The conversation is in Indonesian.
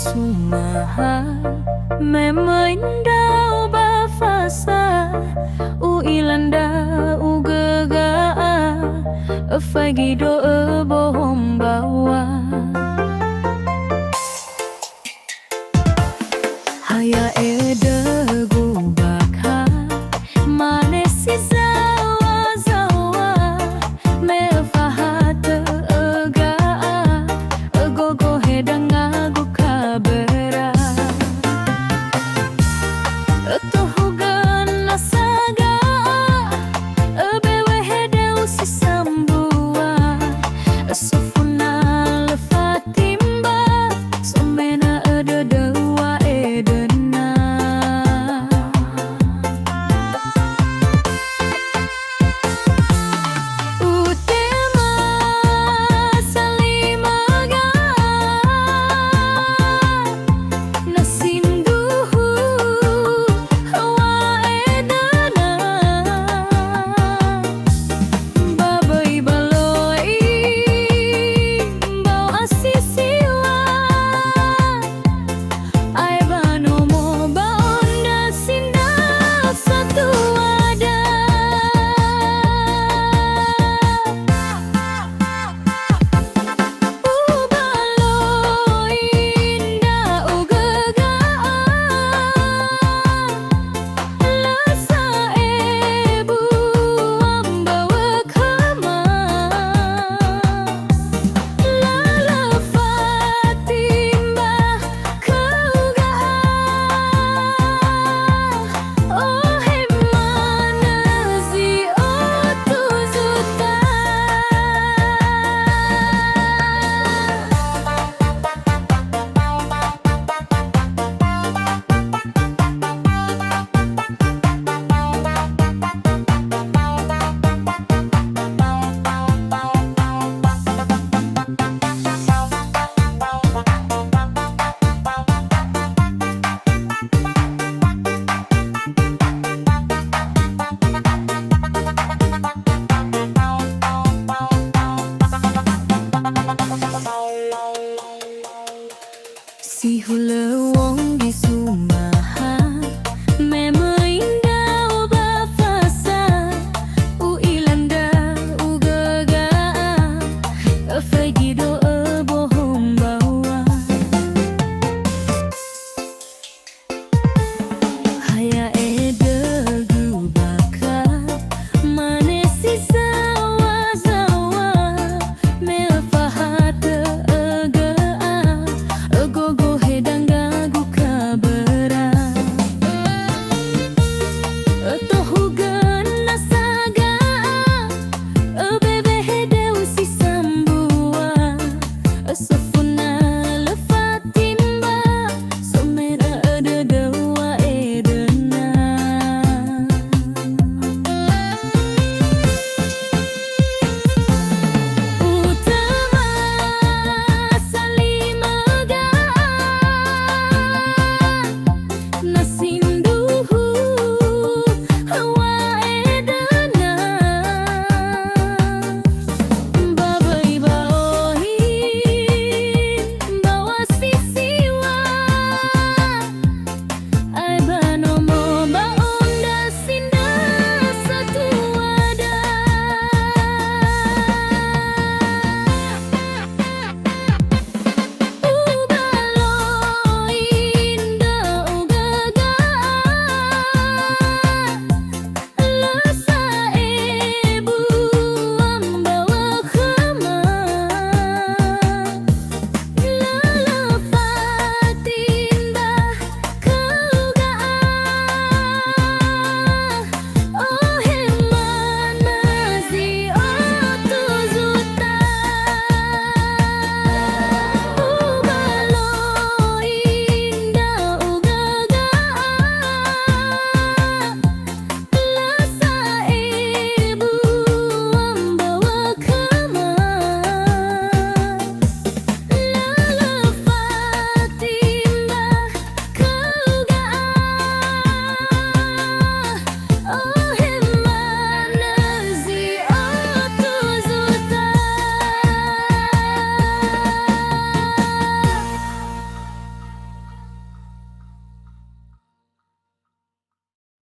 sumaha me mendau ba fasa u ilanda u gegaa fagido bohong bawa haya edegu bakha mane si zawa zawa me fahat egaa gogo hedanga gu kabera tohugan nasaga bewe hedeu si sambua sofuna lefatimba somena ededewa edena utema salimaga nasinduhu hawa edena babai baloi bau asisiwa ai bano mo baonda sinda satu ada baloi inda ugagaa lasa ebu ambawa kama lala fatimba kaugaa oh hemana zi otuzuta si hula wong di suma